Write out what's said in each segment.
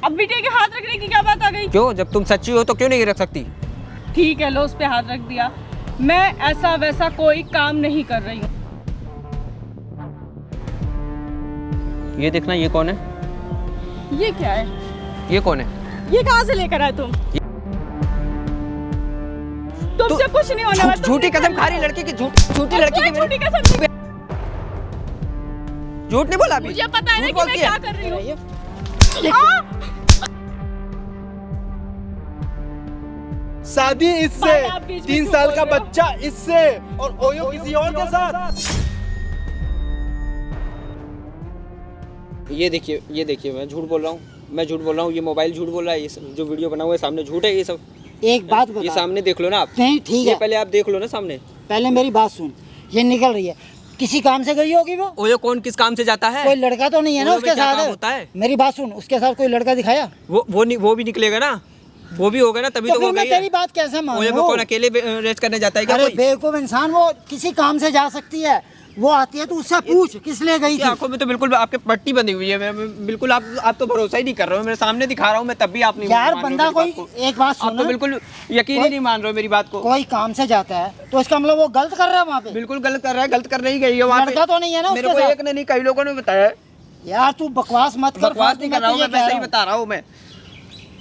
अब बिटिया के हाथ रखने की क्या बात आ गई? क्यों, जब तुम सच्ची हो तो क्यों नहीं रख सकती? ठीक है, लो उस पे हाथ रख दिया। मैं ऐसा वैसा कोई काम नहीं कर रही हूँ। ये देखना, ये कौन है? ये क्या है? ये कौन है? ये कहाँ से लेकर आए तुम? तुमसे कुछ नहीं होने वाला। झूठी कसम खा रही लड़की की, झूठी लड़की की। झूठी कसम। झूठ नहीं बोला अभी। मुझे पता है ना कि मैं क्या कर रही हूँ। शादी इससे, 3 साल का बच्चा इससे, और ओयो किसी और के साथ। ये देखिए मैं झूठ बोल रहा हूँ, ये मोबाइल झूठ बोल रहा है, ये जो वीडियो बना हुआ है सामने झूठ है ये सब। एक बात बता, ये सामने देख लो ना आप। नहीं ठीक है, पहले आप देख लो ना सामने। पहले मेरी बात सुन। ये निकल रही है, किसी काम से गई होगी वो। ओयो कौन किस काम से जाता है? कोई लड़का तो नहीं है ना ओयो में उसके क्या काम साथ? होता है? मेरी बात सुन, उसके साथ कोई लड़का दिखाया? वो भी निकलेगा ना, वो भी होगा ना, तभी तो फिर वो मैं गई है। तेरी बात कैसे ओयो मानूं? में कौन अकेले रेस्ट करने जाता है क्या? अरे कोई बेवकूफ इंसान, वो किसी काम से जा सकती है, वो आती है तो उससे पूछ किस लिए गई थी। आंखों में तो बिल्कुल आपके पट्टी बंधी हुई है। मैं बिल्कुल आप तो भरोसा ही नहीं कर रहे हो। मेरे सामने दिखा रहा हूँ मैं, तब भी आप नहीं यार मान रहे हो बंदा मेरी कोई, बात को। एक बात आप सुन, तो बिल्कुल यकीन ही नहीं मान रहे हो मेरी बात को। कोई काम से जाता है तो इसका मतलब वो गलत कर रहा है वहाँ पे। बिल्कुल गलत कर रहा है, गलत करने ही गई है वहाँ पे। लड़का तो नहीं है ना मेरे उसके को साथ? एक ने नहीं, कई लोगों ने बताया। यार तू बकवास मत कर। बकवास नहीं कर रहा हूँ मैं सही बता रहा हूँ मैं।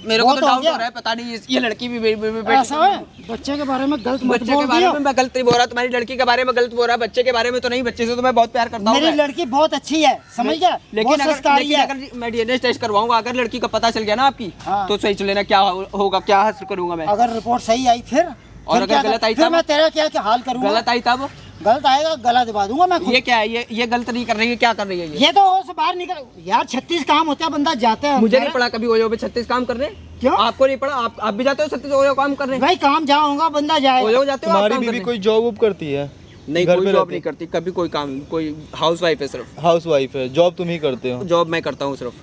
मेरे को तो डाउट हो रहा है, पता नहीं ये लड़की भी ऐसा है। बच्चे के बारे में गलत मत बच्चे के बोल बारे दियो। में मैं गलत नहीं बोल रहा, तुम्हारी लड़की के बारे में गलत बोल रहा, बच्चे के बारे में तो नहीं। बच्चे से तो मैं बहुत प्यार करता हूँ। मेरी लड़की बहुत अच्छी है, समझ गया? लेकिन संस्कारी है। अगर मैं डीएनए टेस्ट करवाऊंगा, अगर लड़की का पता चल गया ना आपकी, हाँ। तो सही लेना क्या होगा, क्या हासिल करूंगा मैं। अगर रिपोर्ट सही आई फिर और अगर गलत आई फिर तब? मैं तेरा क्या हाल करूंगा? गलत आई तब? गलत आएगा गला दबा दूंगा मैं खुद। ये क्या है? ये गलत नहीं कर रही है, क्या कर रही है ये? ये तो और से बाहर निकल यार। 36 काम होता है, बंदा जाता है। मुझे नहीं पड़ा कभी ओयो पे 36 काम करने। क्यों? आपको नहीं पड़ा? आप भी जाते हो 36 ओयो काम करने? भाई काम जहाँ होगा बंदा जाएगा। ओयो जाते हो आप तुम्हारी काम बीवी करने? कोई जॉब वॉब करती है? नहीं, घर कोई पे जॉब रहती नहीं करती कभी, कोई काम, कोई हाउसवाइफ है सिर्फ। हाउस वाइफ है, जॉब तुम ही करते हो? जॉब मैं करता हूँ सिर्फ।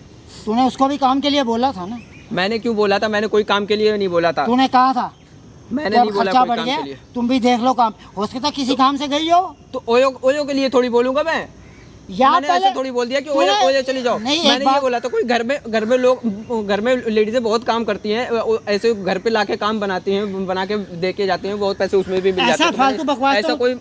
तूने उसको भी काम के लिए बोला था ना? मैंने क्यों बोला था? मैंने कोई काम के लिए नहीं बोला था। तूने कहा था मैंने जब नहीं बोला खर्चा कोई बढ़ काम गया के लिए। तुम भी देख लो काम। हो सकता है किसी काम से गई हो। तो ओयो के लिए थोड़ी बोलूंगा मैं? यार मैंने ऐसे थोड़ी बोल दिया कि ओयो चली जाओ। नहीं, मैंने ये बोला था कोई घर में लेडीजें बहुत काम करती हैं, ऐसे घर पे लाके काम बनाती हैं, बना के दे के जाती हैं, बहुत पैसे उसमें भी मिल जाते हैं। फालतू बकवास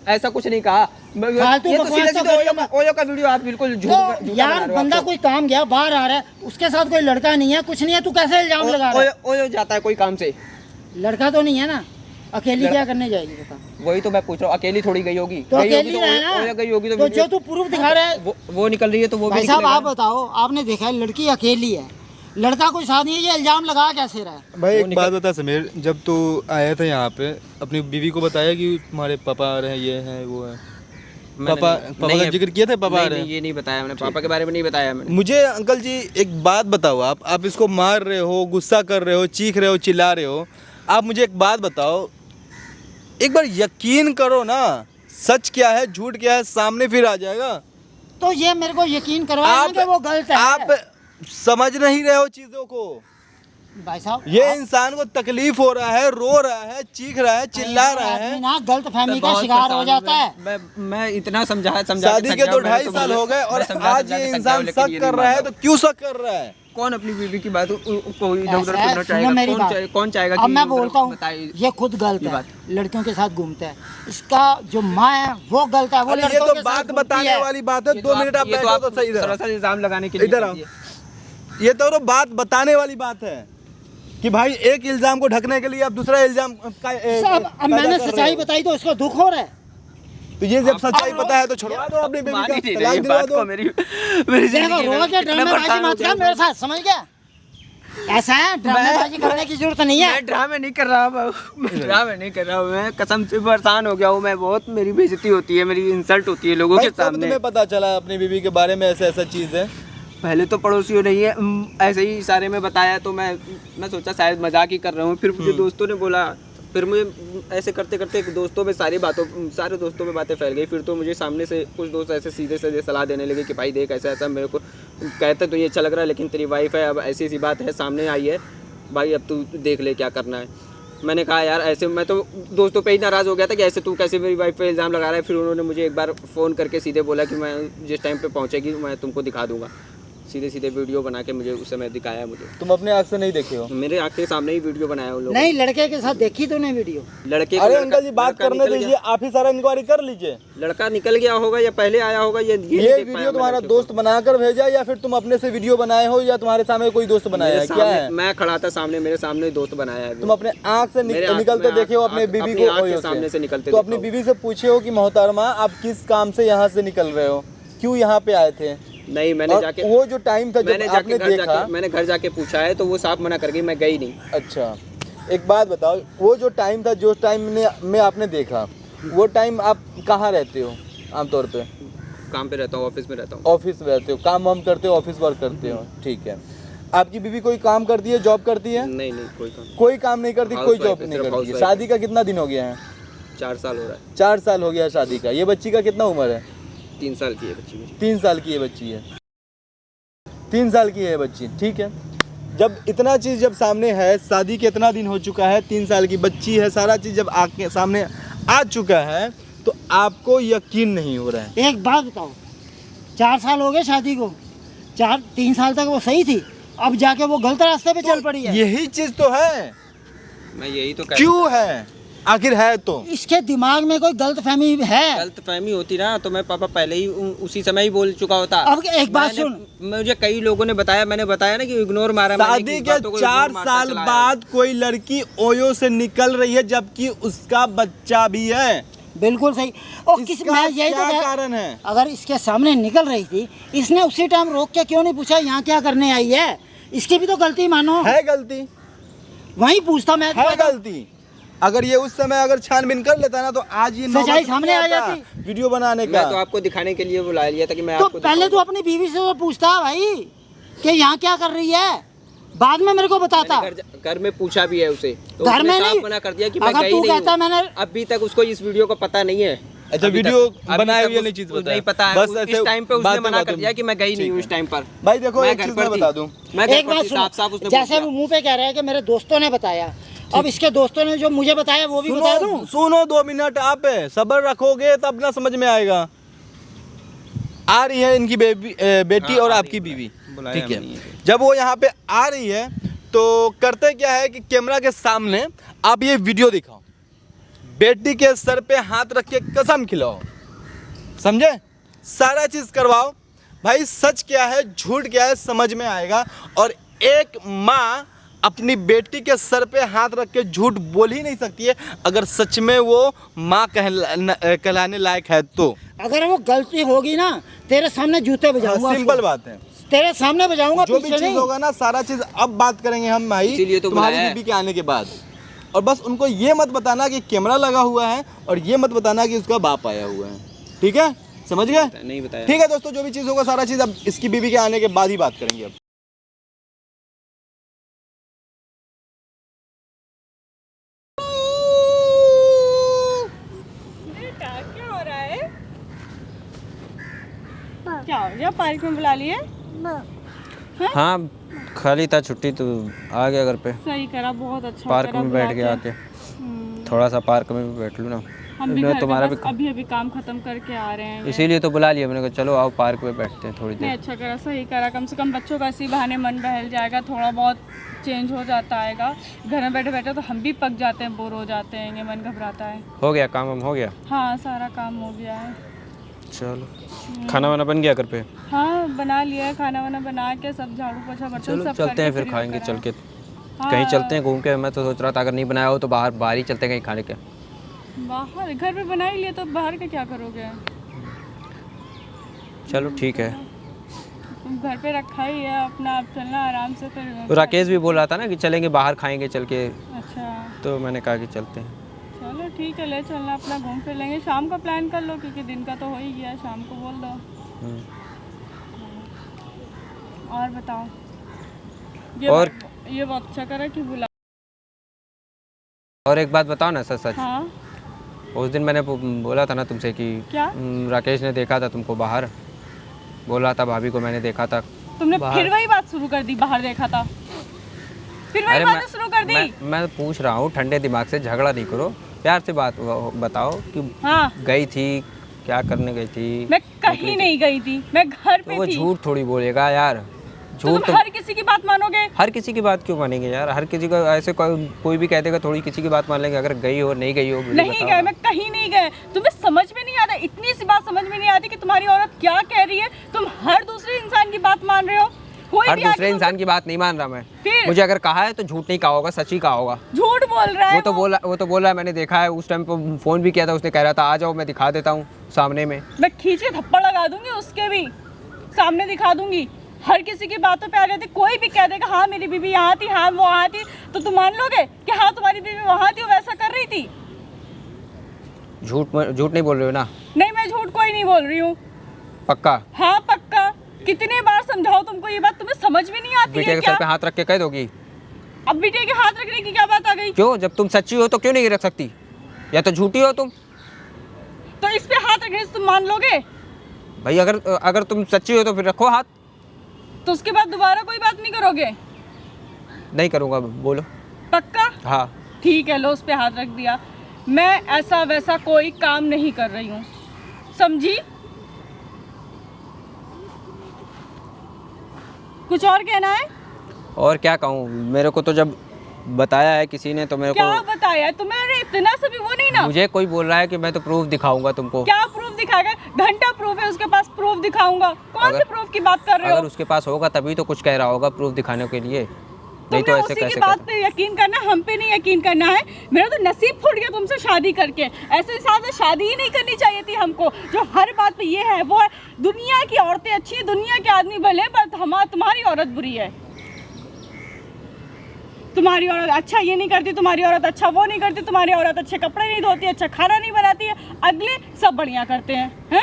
ऐसा कुछ नहीं कहा। फालतू बकवास तो ओयो का वीडियो आप बिल्कुल तो यार बंदा कोई काम गया बाहर आ रहा है, उसके साथ कोई लड़का नहीं है, कुछ नहीं है, तू कैसे इल्जाम लगा रहा है? ओयो जाता है कोई काम से? लड़का तो नहीं है ना? अकेली क्या करने जाएगी बता? वही तो मैं पूछ रहा हूँ, अकेली थोड़ी गई होगी। तो गई होगी अकेली तो है ना? ओयो गई होगी तो तो वीडियो- जो तू प्रूफ दिखा रहा है वो निकल रही है तो वो भी भाई साहब निकलेगा आप ना। बताओ, आपने देखा है लड़की अकेली है, लड़का कोई साथ नहीं है, ये इल्जाम लगा कैसे रहा है? भाई एक बात बता समीर, जब तू आया था यहाँ पे अपनी बीवी को बताया कि तुम्हारे पापा आ रहे हैं, ये है वो है? पापा का जिक्र किया था? पापा आ रहे हैं? ये नहीं बताया मैंने, पापा के बारे में नहीं बताया मैंने। मुझे अंकल जी एक बात बताओ, आप इसको मार रहे हो, गुस्सा कर रहे हो, चीख रहे हो, चिल्ला रहे हो, आप मुझे एक बात बताओ, एक बार यकीन करो ना, सच क्या है झूठ क्या है सामने फिर आ जाएगा। तो ये मेरे को यकीन करवाया ना कि वो गलत है। आप समझ नहीं रहे हो चीजों को। भाई साहब ये इंसान को तकलीफ हो रहा है, रो रहा है, चीख रहा है, चिल्ला रहा आदमी है। ना गलत फहमी का बहुत शिकार हो परेशान जाता हूं है। मैं इतना समझा शादी के 2-2.5 साल हो गए और आज ये इंसान शक कर रहा है, तो क्यों शक कर रहा है? कौन अपनी बीवी की बात को इधर उधर ऐसा है, करना सुनो चाहेगा? मेरी बात। कौन चाहेगा अब कि मैं इधर बोलता हूँ बताए? ये खुद गलत ये है, बात। लड़कियों के साथ घूमता है, इसका जो माँ है वो गलत है, वो अरे ये लड़कों तो के बात साथ घूमती बताने है। वाली बात है। 2 मिनट आप ये तो बैठो तो सही थोड़ा सा इल्जाम लगाने के लिए इधर आओ। ये तो बात बताने वाली बात है कि भाई एक इल्जाम को ढकने के लिए आप दूसरा इल्जाम साहब अब मैंने सच्चाई बताई तो इसको दुख हो रहा है। तो ये जब सच्चाई पता है तो छुड़वा दो अपनी बेबी का, तलाक दिलवा दो। मेरी देखो रोज के ड्रामेबाजी मत कर मेरे साथ, समझ गया? ऐसा है, ड्रामेबाजी करने की जरूरत नहीं है। मैं ड्रामे नहीं कर रहा, मैं ड्रामे नहीं कर रहा, मैं कसम से परेशान हो गया हूँ मैं बहुत। मेरी बेइज्जती होती है, मेरी इंसल्ट होती है लोगों भाई के कब सामने। तुम्हें पता चला अपनी बीवी के बारे में ऐसा चीज है? पहले तो पड़ोसियों ने ये ऐसे ही इशारे में बताया, तो मैं सोचा शायद मजाक ही कर रहा हूँ। फिर मुझे दोस्तों ने बोला, फिर मुझे ऐसे करते करते दोस्तों में सारे दोस्तों में बातें फैल गई। फिर तो मुझे सामने से कुछ दोस्त ऐसे सीधे सीधे सलाह देने लगे कि भाई देख ऐसा ऐसा, मेरे को कहते तो ये अच्छा लग रहा है, लेकिन तेरी वाइफ है, अब ऐसी ऐसी बात है सामने आई है भाई, अब तू देख ले क्या करना है। मैंने कहा यार ऐसे, मैं तो दोस्तों पे ही नाराज़ हो गया था कि ऐसे तू कैसे मेरी वाइफ पे इल्ज़ाम लगा रहा है। फिर उन्होंने मुझे एक बार फ़ोन करके सीधे बोला कि मैं जिस टाइम पे पहुंचेगी मैं तुमको दिखा दूंगा। सीधे सीधे वीडियो बना के मुझे उस समय दिखाया मुझे। तुम अपने आँख से नहीं देखे हो? मेरे आँख के सामने ही वीडियो बनाया उन लोगों नहीं, लड़के के साथ देखी तूने वीडियो? लड़के अरे अंकल जी बात करने दीजिए, आप ही सारा इंक्वायरी कर लीजिए। लड़का निकल गया होगा या पहले आया होगा ये वीडियो तुम्हारा दोस्त बनाकर भेजा या फिर तुम अपने से वीडियो बनाए हो या तुम्हारे सामने कोई दोस्त बनाया है? क्या है? मैं खड़ा था सामने, मेरे सामने दोस्त बनाया है। तुम अपने आँख से निकलते देखे हो अपने बीवी को? सामने से निकलते तो अपनी बीवी से पूछे हो कि मोहतरमा आप किस काम से यहाँ से निकल रहे हो, क्यों यहाँ पे आए थे? नहीं, मैंने जाके वो जो टाइम था जब आपने देखा, मैंने घर जाके पूछा है तो वो साफ मना कर गई, मैं गई नहीं। अच्छा एक बात बताओ, वो जो टाइम था, जो टाइम में आपने देखा, वो टाइम आप कहाँ रहते हो आमतौर पे? काम पे रहता हूँ, ऑफिस में रहता हूँ। ऑफिस में रहते हो, काम वाम करते हो, ऑफिस वर्क करते हो, ठीक है। आपकी बीवी कोई काम करती है, जॉब करती है? नहीं, कोई काम नहीं करती, कोई जॉब नहीं करती। शादी का कितना दिन हो गया है? 4 साल हो रहा है। 4 साल हो गया है शादी का। ये बच्ची का कितना उम्र है? 3 साल की है बच्ची। 3 साल की है बच्ची है। 3 साल की है बच्ची, ठीक है। जब इतना चीज़ जब सामने है, शादी के इतना दिन हो चुका है, 3 साल की बच्ची है, सारा चीज़ जब आपके सामने आ चुका है तो आपको यकीन नहीं हो रहा है। एक बात बताओ, 4 साल हो गए शादी को, 3 साल तक वो सही थी, अब जाके वो गलत रास्ते पे चल पड़ी है। यही चीज़ तो है, मैं यही तो क्यों है आखिर? है तो इसके दिमाग में कोई गलत फहमी है। गलत फहमी होती ना तो मैं पापा पहले ही उसी समय ही बोल चुका होता। अब एक बात सुन, मुझे कई लोगों ने बताया, मैंने बताया ना कि इग्नोर मारा। शादी के 4 साल बाद कोई लड़की ओयो से निकल रही है जबकि उसका बच्चा भी है। बिल्कुल सही। और किस इसका मैं यही क्या तो कारण है? अगर इसके सामने निकल रही थी, इसने उसी टाइम रोक के क्यों नहीं पूछा यहाँ क्या करने आई है? इसकी भी तो गलती मानो। है गलती, वहीं पूछता मैं। है गलती। अगर ये उस समय अगर छानबीन कर लेता ना तो आज ये सच्चाई सामने आ जाती वीडियो बनाने का। मैं तो आपको दिखाने के लिए बुला लिया था कि मैं तो आपको पहले तो अपनी बीवी से तो पूछता भाई कि यहाँ क्या कर रही है, बाद में मेरे को बताता। घर में पूछा भी है उसे, तो घर में साफ नहीं मना कर दिया कि मैं अगर गई तू नहीं कहता हूँ। मैंने अभी तक उसको इस वीडियो का पता नहीं है। अच्छा वीडियो बनाए हुए नहीं चीज नहीं पता है। बस इस टाइम पे उसने मना कर दिया कि मैं गई नहीं हूँ इस टाइम पर। भाई देखो एक चीज मैं बता दूं, एक बात सुनो, जैसे वो मुंह पे कह रहा है कि मेरे दोस्तों ने बताया, अब इसके दोस्तों ने जो मुझे बताया वो भी बता दूं। सुनो 2 मिनट, आप सब्र रखोगे तब ना समझ में आएगा। आ रही है इनकी बेटी और आपकी बीवी, ठीक है। जब वो यहाँ पे आ रही है तो करते क्या है कि कैमरा के सामने आप ये वीडियो दिखाओ, बेटी के सर पे हाथ रख के कसम खिलाओ, समझे? सारा चीज करवाओ। भाई सच क्या है झूठ क्या है समझ में आएगा। और एक माँ अपनी बेटी के सर पे हाथ रख के झूठ बोल ही नहीं सकती है अगर सच में वो माँ कहलाने लायक है तो। अगर वो गलती होगी ना तेरे सामने जूते बजाऊंगा। सिंपल बात है, तेरे सामने बजाऊंगा। जो भी चीज होगा ना सारा चीज अब बात करेंगे हम भाई, इसीलिए तो तुम्हारी बुलाया है। बीबी के आने के बाद। और बस उनको ये मत बताना कि कैमरा लगा हुआ है और ये मत बताना कि उसका बाप आया हुआ है, ठीक है? समझ गए? नहीं बताया। ठीक है दोस्तों, जो भी चीज़ होगा सारा चीज़ अब इसकी बीबी के आने के बाद ही बात करेंगे। अब बेटा क्या हो रहा है? क्या हो गया? पार्क में बुला लिए? हाँ खाली था, छुट्टी तो आ गया घर पे। सही करा, बहुत अच्छा पार्क करा में बैठ बुला गया के। आके थोड़ा सा पार्क में भी बैठ लूँ ना। हम भी मैं घर तुम्हारा पे भी बस अभी काम खत्म करके आ रहे हैं। इसीलिए तो बुला लिया मैंने कहा चलो आओ पार्क में बैठते हैं थोड़ी नहीं, देर। अच्छा करा, सही करा। कम से कम बच्चों का इसी बहाने मन बहल जाएगा, थोड़ा बहुत चेंज हो जाता आएगा। घर में बैठे बैठे तो हम भी पक जाते हैं, बोर हो जाते हैं, मन घबराता है। हो गया काम हो गया? हाँ सारा काम हो गया है। चलो खाना वाना बन गया घर पे? हाँ बना लिया है, खाना वाना बना के सब झाड़ू पोछा बर्तन चलो सब चलते हैं करके फिर फ्री खाएंगे होकर चल के। हाँ। कहीं चलते हैं घूम के। मैं तो सोच रहा था अगर नहीं बनाया हो तो बाहर ही चलते हैं कहीं खाने के। बाहर? घर पे बना ही लिया तो बाहर के क्या करोगे? चलो ठीक है। तुम घर पे रखा ही है अपना, आप चलना आराम से फिर। तो राकेश भी बोल रहा था ना कि चलेंगे बाहर खाएंगे चल के, अच्छा तो मैंने कहा कि चलते हैं। चलो ठीक है, ले चलना, अपना घूम फिर लेंगे। शाम का प्लान कर लो क्योंकि दिन का तो हो ही गया, शाम को बोल दो। और बताओ। ये बहुत अच्छा करा कि बुला। और एक बात बताओ ना, सच सच। हाँ उस दिन मैंने बोला था ना तुमसे कि क्या? राकेश ने देखा था तुमको बाहर, बोल रहा था भाभी को मैंने देखा था। तुमने फिर वही बात शुरू कर दी, बाहर देखा था? फिर वही बात शुरू कर दी? मैं पूछ रहा हूँ, ठंडे दिमाग से झगड़ा नहीं करो, प्यार से बात बताओ कि हाँ गई थी, क्या करने गई थी? मैं कहीं नहीं गई थी, मैं घर पे तो वो थी। झूठ थोड़ी बोलेगा यार। झूठ तुम हर किसी की बात मानोगे? हर किसी की बात क्यों मानेंगे यार? हर किसी को ऐसे कोई भी कह देगा थोड़ी किसी की बात मान लेंगे। अगर गई हो नहीं गई हो मुझे नहीं बताओ गए, ना। मैं कहीं नहीं गए। तुम्हें समझ में नहीं आता, इतनी सी बात समझ में नहीं आती कि तुम्हारी औरत क्या कह रही है। तुम हर दूसरे इंसान की बात मान रहे हो। कोई हर भी दूसरे आके इंसान की बात नहीं मान रहा मैं। फिर? मुझे अगर कहा है तो झूठ नहीं कहा होगा, सच ही कहा होगा। झूठ बोल रहा है वो तो बोला है, मैंने देखा है। उस टाइम पे फ़ोन भी किया था, उसने कह रहा था आ जाओ मैं दिखा देता हूँ सामने में। मैं खींच के थप्पड़ लगा दूंगी, उसके भी सामने दिखा दूंगी। हर किसी की बातों पे आ जाती। कोई भी कह देगा हाँ मेरी बीवी यहाँ थी, हाँ वो वहाँ थी, तो तुम मान लोगे कि हाँ तुम्हारी बीवी वहाँ थी, वो वैसा कर रही थी? झूठ नहीं बोल रहे हो ना? नहीं, मैं झूठ कोई नहीं बोल रही हूँ। पक्का? हाँ पक्का। कितने बार समझाओ तुमको ये बात, तुम्हें समझ में नहीं आती बेटे है के क्या? सर पे हाथ रख के कह दोगी? अब बेटे के हाथ रखने की क्या बात आ गई? क्यों? जब तुम सच्ची हो तो क्यों नहीं रख सकती? या तो झूठी हो तुम? तो इस पे हाथ रखने से तुम मान लोगे? भाई अगर तुम सच्ची हो तो फिर रखो हाथ। तो उसके बाद दोबारा कोई बात नहीं करोगे? नहीं करूँगा, बोलो। पक्का? हाँ। ठीक है, लो उस पे हाथ रख दिया। मैं ऐसा वैसा कोई काम नहीं कर रही हूँ, समझी? कुछ और कहना है? और क्या कहूँ? मेरे को तो जब बताया है किसी ने तो मेरे क्या को बताया है तुम्हें? अरे इतना सा भी वो नहीं ना। मुझे कोई बोल रहा है कि मैं तो प्रूफ दिखाऊंगा तुमको। क्या प्रूफ दिखाएगा? घंटा प्रूफ है उसके पास, प्रूफ दिखाऊंगा। कौन से प्रूफ की बात कर रहे हो? अगर उसके पास होगा तभी तो कुछ कह रहा होगा प्रूफ दिखाने के लिए, नहीं तो तुमने ऐसे उसी की कैसे बात कहता? पे यकीन करना, हम पे नहीं यकीन करना है। मेरा तो नसीब फूट गया तुमसे शादी करके। ऐसे इंसान से शादी ही नहीं करनी चाहिए थी हमको, जो हर बात पे ये है वो है। दुनिया की औरतें अच्छी है, दुनिया के आदमी भले, पर तुम्हारी औरत बुरी है। तुम्हारी औरत अच्छा ये नहीं करती, तुम्हारी औरत अच्छा वो नहीं करती, तुम्हारी औरत अच्छे कपड़े नहीं धोती, अच्छा खाना नहीं बनाती है, अगले सब बढ़िया करते हैं।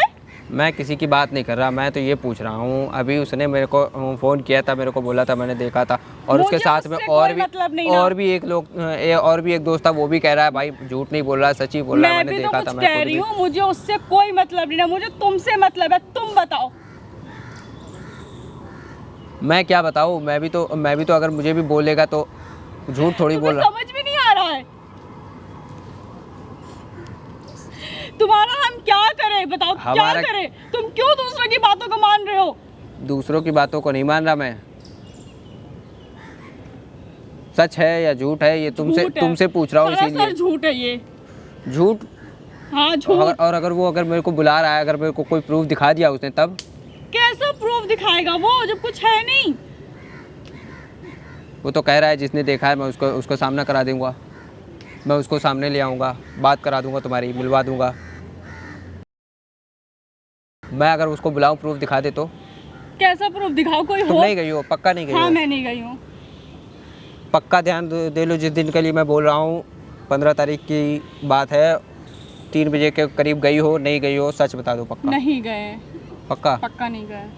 मैं किसी की बात नहीं कर रहा, मैं तो ये पूछ रहा हूँ। अभी उसने मेरे को फ़ोन किया था, मेरे को बोला था, मैंने देखा था। और उसके मुझे साथ में उससे कोई मतलब नहीं ना। और भी एक दोस्त था, वो भी कह रहा है भाई झूठ नहीं बोल रहा, सच ही बोल रहा है, मैं मैंने भी तो देखा कुछ था। कह रही हूँ, मुझे उससे कोई मतलब नहीं ना, मुझे तुमसे मतलब है। तुम बताओ। मैं क्या बताऊँ? मैं भी तो अगर मुझे भी बोलेगा तो झूठ थोड़ी बोल तुम्हें रहा। समझ में नहीं आ रहा है? तुम्हारा हम क्या करें बताओ? क्या करें? तुम क्यों दूसरों की बातों को मान रहे हो? दूसरों की बातों को नहीं मान रहा मैं। सच है या झूठ है ये तुमसे पूछ रहा हूँ, इसीलिए। झूठ है ये। झूठ? हाँ झूठ। और अगर मेरे को बुला रहा है, अगर मेरे को कोई प्रूफ दिखा दिया उसने, तब कैसा प्रूफ दिखाएगा वो जब कुछ है नहीं? वो तो कह रहा है जिसने देखा है मैं उसको सामना करा दूंगा, मैं उसको सामने ले आऊँगा, बात करा दूंगा, तुम्हारी मिलवा दूंगा। मैं अगर उसको बुलाऊं प्रूफ दिखा दे तो? कैसा प्रूफ दिखाओ? कोई तुम हो? नहीं गई हो? पक्का नहीं गई हो? हाँ मैं नहीं गई हूँ। पक्का ध्यान दे लो जिस दिन के लिए मैं बोल रहा हूँ। 15 तारीख की बात है, 3 बजे के करीब गई हो नहीं गई हो? सच बता दो। पक्का? नहीं गए। पक्का? पक्का नहीं गए।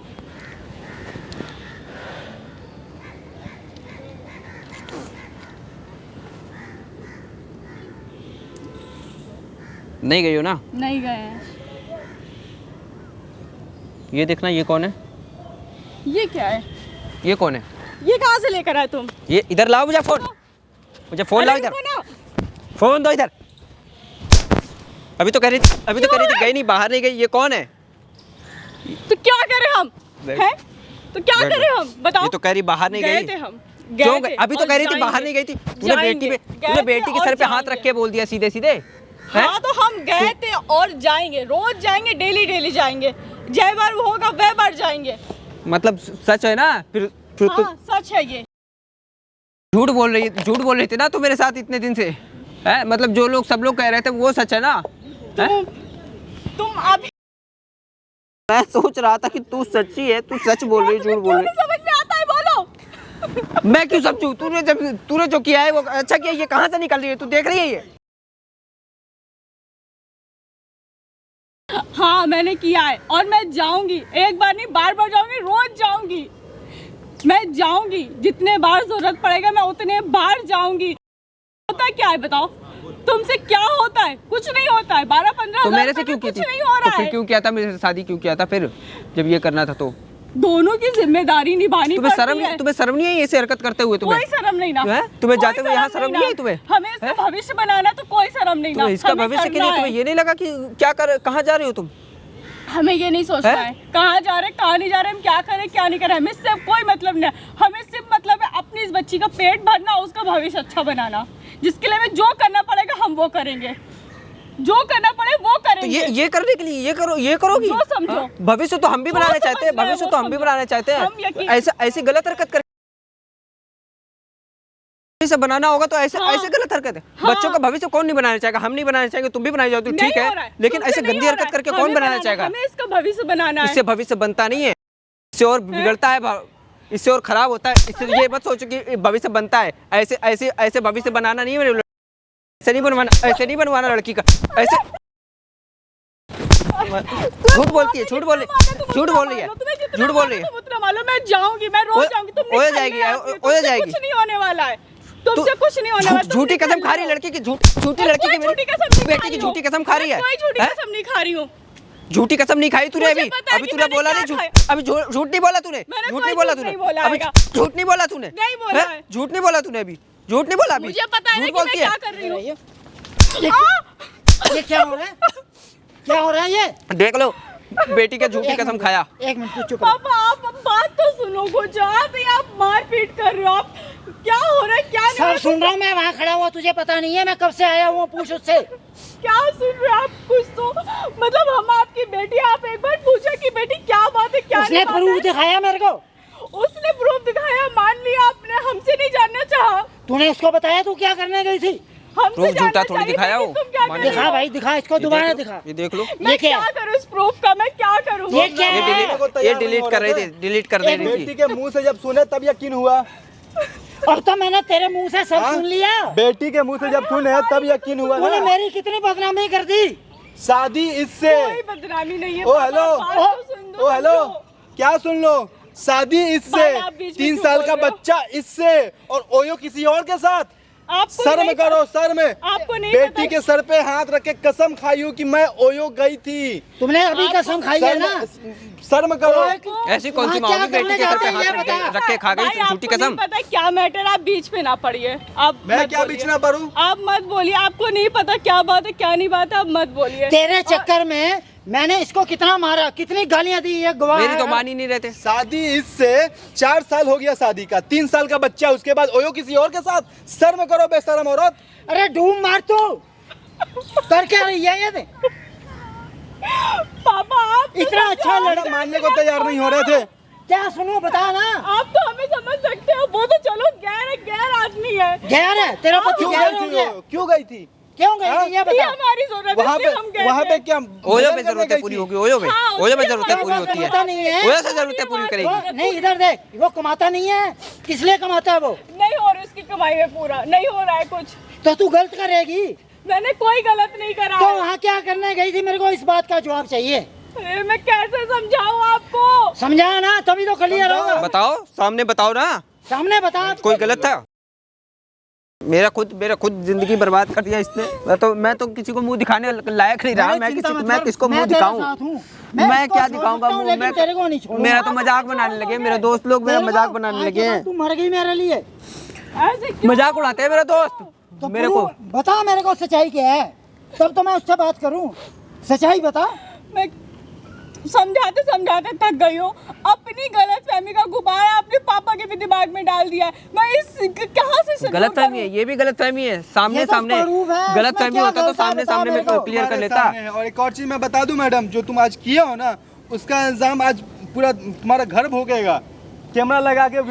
नहीं गई हो ना? नहीं गए। ये देखना, ये कौन है? ये क्या है? ये कौन है? ये कहाँ से लेकर आए तुम? ये इधर लाओ मुझे फ़ोन, लाओ इधर। फ़ोन दो इधर। अभी तो कह रही थी गई नहीं, बाहर नहीं गई। ये कौन है? तो क्या करें हम? हैं? तो क्या करें हम? बताओ। ये तो कह रही बाहर नहीं गए गई। थे हम। क्यों गए? अभी तो कह रही थी बाहर नहीं गई थी। तूने बेटी के सर पे हाथ रख के बोल दिया सीधे सीधे। हाँ तो हम गए थे और जाएंगे, रोज जाएंगे, डेली जाएंगे। जय बार वो होगा वह बार जाएंगे। मतलब सच है ना? फिर हाँ, सच है ये। झूठ बोल रही थी ना तू मेरे साथ इतने दिन से, है? मतलब जो सब लोग कह रहे थे वो सच है ना? तुम अभी मैं सोच रहा था कि तू सच्ची है, तू सच बोल रही, झूठ बोल रही। समझ में आता है? बोलो। मैं क्यों समझूं? तूने जो किया है वो अच्छा किया। ये कहाँ से निकल रही है? तू देख रही है ये? हाँ मैंने किया है और मैं जाऊंगी। एक बार नहीं, बार जाऊंगी, रोज जाऊंगी। मैं जाऊंगी, जितने बार जरूरत पड़ेगा मैं उतने बार जाऊंगी। होता क्या है बताओ? तुमसे क्या होता है? कुछ नहीं होता है। 12-15 तो मेरे से क्यों की थी? नहीं हो रहा तो फिर है। क्यों किया था मेरे से शादी? क्यों किया था फिर जब ये करना था? तो दोनों की जिम्मेदारी निभानी तुम्हें पड़ती है। शर्म नहीं है ऐसे हरकत करते हुए? कोई शर्म नहीं ना। तुम्हें जाते हुए यहाँ शर्म नहीं है तुम्हें? हमें इसका भविष्य बनाना तो कोई शर्म नहीं ना। इसका भविष्य के लिए तुम्हें ये नहीं लगा कि क्या कर, कहाँ जा रही हो तुम? हमें ये नहीं सोचना है कहाँ जा रहे हैं कहाँ नहीं जा रहे, हम क्या करें क्या नहीं करें, हमें इससे कोई मतलब नहीं है। हमें सिर्फ मतलब है अपनी इस बच्ची का पेट भरना, उसका भविष्य अच्छा बनाना, जिसके लिए हमें जो करना पड़ेगा हम वो करेंगे, जो करना पड़े वो तो करेंगे। ये करने के लिए ये करोगी? जो समझो। भविष्य तो हम भी बनाना चाहते हैं, भविष्य तो हम भी बनाना चाहते हैं। ऐसी गलत हरकत कर से बनाना होगा तो ऐसे गलत हरकत है। बच्चों का भविष्य कौन नहीं बनाना चाहेगा? हम नहीं बनाना चाहेंगे, तुम भी बनाई जाओ तो ठीक है, लेकिन ऐसे गंदी हरकत करके कौन बनाना चाहेगा? हमें इसका भविष्य बनाना है। इससे भविष्य बनता नहीं है, इससे और बिगड़ता है, इससे और खराब होता है। इससे ये मत सोचो कि भविष्य बनता है, ऐसे भविष्य बनाना नहीं है, ऐसे नहीं बनवाना लड़की का। ऐसे झूठ बोलती है, झूठ बोल रही है। उतना मालूम, मैं जाऊंगी, मैं रोज जाऊंगी, तुम हो जाएगी। कुछ नहीं होने वाला है, तुमसे कुछ नहीं होने वाला। झूठी कसम खा रही है लड़की की, झूठी लड़की की, बेटी की झूठी कसम खा रही है। कोई झूठी कसम नहीं खा रही हूँ। झूठी कसम नहीं खाई तूने अभी तूने बोला नहीं, अभी झूठ नहीं बोला तूने, झूठ नहीं बोला तूने अभी, झूठ नहीं बोला तूने, झूठ नहीं बोला तूने अभी, झूठ नहीं बोला अभी, मुझे पता है कि मैं क्या कर रही हूँ। ये क्या हो रहा है, क्या हो रहा है ये? देख लो, बेटी के झूठी कसम खाया। एक मिनट चुप। पापा आप बात तो सुनो, कुछ आप मारपीट कर रहे हो, आप क्या हो रहा है क्या नहीं? सब सुन रहा हूँ मैं, वहाँ खड़ा हुआ, तुझे पता नहीं है मैं कब से आया हूँ? पूछ उससे। क्या सुन रहे हो आप? कुछ तो मतलब हम आपकी बेटी, आप एक बार पूछे कि बेटी क्या बात है क्या उसने प्रूफ दिखाया मेरे को, उसने प्रूफ दिखाया, मान लिया आपने, हमसे नहीं जानना चाहा। तूने उसको बताया तू क्या करने गई थी? हमसे झूठा थोड़ी दिखाया वो। दिखा भाई दिखा, इसको दोबारा दिखा। ये देख लो, मैं क्या करूँ इस प्रूफ का, मैं क्या करूँ? ये क्या है? ये डिलीट कर रही थी, डिलीट कर दे रही बेटी थी। के मुंह से जब सुने तब यकीन हुआ। अब तो मैंने तेरे मुंह से सब सुन लिया। बेटी के मुंह से जब सुने तब यकीन हुआ तूने ना। मेरी कितनी बदनामी कर दी। शादी इससे। कोई बदनामी नहीं है। ओ हेलो, ओ हेलो, क्या सुन लो? शादी इससे, भाई, आप बीच में 3 क्यों साल बोल का रहे हो? बच्चा इससे, और ओयो किसी और के साथ। आपको शर्म नहीं करो, शर्म। आपको नहीं बेटी पता? के सर पे हाथ रख के कसम खाई हूँ कि मैं ओयो गई थी। तुमने अभी कसम खाई है ना? शर्म करो। ऐसी कौन सी माँ होगी बेटी के सर पे हाथ रख के खा गई भाई, झूठी आपको कसम? नहीं पता क्या मैटर, आप बीच में ना पड़िए। आप मैं मत क्या बोलिए। बीच ना पड़ूं? आप मत बोलिए, आपको नहीं पता क्या बात है क्या नहीं बात है, आप मत बोलिए। तेरे चक्कर में मैंने इसको कितना मारा, कितनी गालियां दी, ये गवाह मेरी है। तो मान ही नहीं रहते। शादी इससे 4 साल हो गया शादी का, 3 साल का बच्चा, उसके बाद ओयो किसी और के साथ। शर्म करो बेशरम औरत। अरे डूम मार तू, कर क्या रही है ये? पापा आप तो इतना अच्छा लड़का मानने को तैयार नहीं हो रहे थे। क्या सुनो बता ना। आप तो हमें समझ सकते हो, वो तो चलो गैर आदमी है। गैर है तेरा पति, क्यों गैर गई हो थी गया। वो? क्यों गई थी? क्यों गई थी ये ये बता। हमारी जरूरत है, वहाँ इसलिए हम पे गए वहाँ थे। पे क्या ओयो मदद में करने जरूरतें गई पूरी थी? होगी, ओयो में हाँ, ओयो में उसकी जरूरतें बात पूरी होती है, कमाता नहीं है। ओयो से जरूरतें पूरी वो करेगी। नहीं, इधर देख, वो कमाता नहीं है। किस लिए कमाता है वो? नहीं हो रही उसकी कमाई में पूरा, नहीं हो रहा है कुछ। तो तू गलत करेगी। मैंने कोई गलत नहीं करा तो है। वहाँ क्या करने गई थी? मेरे को इस बात का जवाब चाहिए। अरे मैं कैसे समझाऊं आपको? समझा ना, तभी तो क्लियर होगा। बताओ, सामने बताओ ना, सामने बता। कोई गलत था? मेरा खुद जिंदगी बर्बाद कर दिया इसने। मैं तो किसी को मुंह दिखाने लायक नहीं रहा। मैं किसको मुंह दिखाऊं? मैं क्या दिखाऊंगा मुंह? तेरे को नहीं छोड़ूंगा। मेरा तो मजाक बनाने लगे, मेरे दोस्त लोग मेरा मजाक बनाने लगे हैं। तू मर गई मेरे लिए। ऐसे क्यों? मजाक उड़ाते हैं मेरे दोस्त तो मेरे को। बता मेरे को सच्चाई क्या है, तब तो मैं उससे बात करूं। सच्चाई बता। मैं समझाते समझाते थक गई हूँ। अपनी गलतफहमी का गुब्बारा अपने पापा के भी दिमाग में डाल दिया है। मैं इस कहाँ से शुरू गलतफहमी है, करूं? ये भी गलतफहमी है। सामने ये तो सामने प्रूफ है, गलतफहमी इसमें होता क्या तो सामने गलत है सामने में बता मेरे को। क्लियर कर तुम्हारे लेता। सामने है। और एक और चीज मैं बता दूं मैडम, जो तुम आज किए हो ना, उसका इल्जाम आज पूरा तुम्हारा घर भोगेगा। कैमरा लगा के।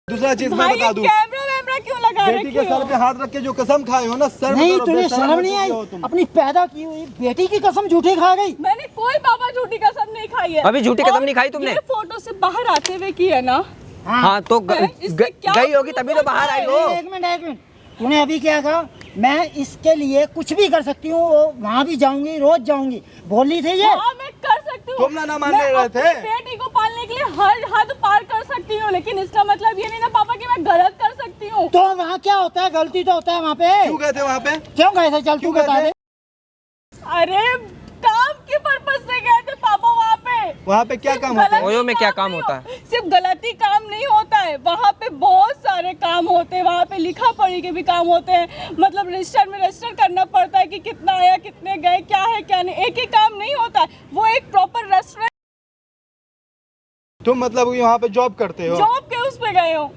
दूसरा चीज मैं भाई बता दूं, कैमरा वैमरा क्यों लगा बेटी रखी के सर हो? पे हाथ रख के जो कसम खाए हो ना, शर्म नहीं करो, तुझे बेशरम शर्म हो नहीं चुके आई? हो तुम। अपनी पैदा की हुई बेटी की कसम झूठी खा गई। मैंने कोई पापा झूठी कसम नहीं खाई है। अभी झूठी कसम और नहीं खाई तुमने? ये फोटो से बाहर आते हुए की है ना? हाँ तो इससे क्या गई होगी तभी तो बाहर आई हो। एक मिनट, तूने अभी क्या कहा? मैं इसके लिए कुछ भी कर सकती हूँ, वहाँ भी जाऊंगी, रोज जाऊंगी, बोली थी ये। हाँ मैं कर सकती हूँ। तुम ना मानने मैं रहे थे। अपनी बेटी को पालने के लिए हर हद पार कर सकती हूँ, लेकिन इसका मतलब ये नहीं ना पापा कि मैं गलत कर सकती हूँ। तो वहाँ क्या होता है? गलती तो होता है वहाँ पे। क्यों गए थे वहाँ पे? क्यों गए थे? चल तू क्यों गए बता थे? दे। अरे काम के पर्पज से गए थे पापा वहाँ पे। वहाँ पे क्या काम होता है? ओयो में क्या काम होता है? सिर्फ गलती काम नहीं होता है, वहाँ पे बहुत सारे काम होते हैं। वहाँ पे लिखा पढ़ी के भी काम होते हैं, मतलब रजिस्टर में रजिस्टर करना पड़ता है कि कितना आया, कितने गए, क्या है क्या नहीं। एक ही काम नहीं होता है, वो एक प्रॉपर रेस्टोरेंट तुम मतलब वहाँ पे जॉब करते हो? जॉब के उस पे गए हो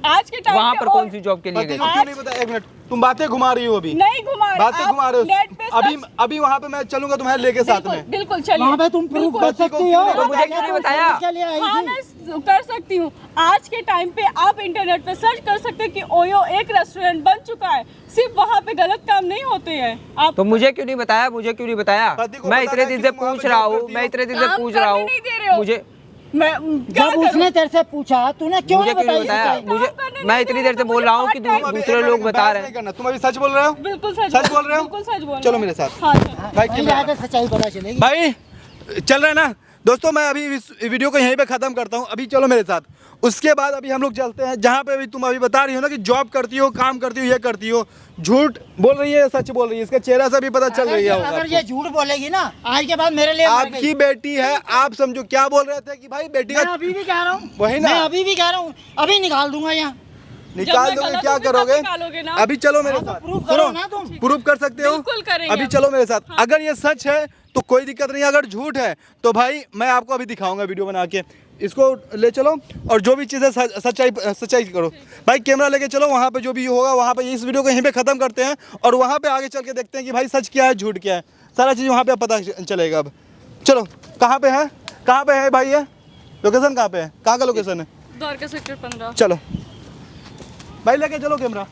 आज के टाइम वहाँ पर कौन सी जॉब के लिए पति गए? को क्यों नहीं बताया? एक मिनट, तुम बातें घुमा रही हो अभी। नहीं घुमा रहे, बातें आप घुमा रहे नेट पे हो। अभी सर्च- अभी वहाँ पे मैं चलूंगा तुम्हारे लेके साथ बिल्कुल में। बिल्कुल चलिए। वहाँ पे तुम प्रूफ बिल्कुल। कर सकती हो। तो मुझे क्यों नहीं बताया? क्या लिए आई हाँ थी? मैं कर सकती हूँ। आज के टाइम पे आप इंटरनेट पे सर्च कर सकते हैं कि ओयो एक रेस्टोरेंट बन चुका है। सिर्फ वहाँ पे गलत काम नहीं होते हैं। आप तो मुझे क्यों नहीं बताया? मुझे क्यों नहीं बताया? पति को मैं बताना इतने है दिन कि से तुम वहाँ पूछ पे रहा जॉब हूँ, करती मैं हो। इतने दिन से काम पूछ रहा करने हूँ। नहीं दे रहे हो। मुझे मैं क्या जब उसने तेरे से पूछा तूने क्यों मुझे नहीं क्यों नहीं बताई? बताया? सच्चाई? मुझे काम करने मैं नहीं इतनी दे देर रहे से तो बोल मुझे रहा हूँ कि part time तुम अभी दूसरे एक लोग मिनट, बता बहस रहे नहीं हैं। करना। तुम अभी सच बोल रहे हो? बिल्कुल सच सच बोल रहे हो? बिल्कुल सच बोल चलो रहे हो। मेरे साथ। हाँ चलो। भाई वहीं कैमरा- जाकर सच्चाई पता चलेगी। भाई चल रहा है ना दोस्तों, मैं अभी इस वीडियो को यहीं पे ख़त्म करता हूँ। अभी चलो मेरे साथ। उसके बाद अभी हम लोग चलते हैं जहाँ पे भी तुम अभी बता रही हो ना कि जॉब करती हो, काम करती हो, ये करती हो। झूठ बोल रही है, सच बोल रही है? इसका चेहरा से भी पता चल रही है होगा अगर आपको। ये झूठ बोलेगी ना आज के बाद मेरे लिए मर गई। आपकी बेटी है, आप समझो। क्या बोल रहे थे कि भाई बेटी मैं का अभी भी कह रहा हूँ, वही ना। मैं अभी भी कह रहा हूँ, अभी निकाल दूंगा यहाँ। निकाल मैं दोगे? गलत क्या होंगी तब करोगे? निकालोगे ना? अभी चलो मेरे हाँ, तो साथ। proof करो ना तुम। प्रूफ कर सकते हो? बिल्कुल करेंगे अभी हम। चलो मेरे साथ। अगर ये सच है तो कोई दिक्कत नहीं। अगर झूठ है तो भाई मैं आपको अभी दिखाऊंगा वीडियो बना के। इसको ले चलो और जो भी चीज़ें सच्चाई करो। भाई कैमरा लेके चलो, वहाँ पे जो भी होगा वहाँ पे। इस वीडियो को यहीं पे ख़त्म करते हैं और वहाँ पे आगे चल के देखते हैं कि भाई सच क्या है, झूठ क्या है। सारा चीज़ वहाँ पे पता चलेगा। अब चलो, कहाँ पे है, कहाँ पे है भाई? ये लोकेशन कहाँ पे है? कहाँ का लोकेशन है? द्वारका सेक्टर 15। चलो भाई लेके चलो कैमरा।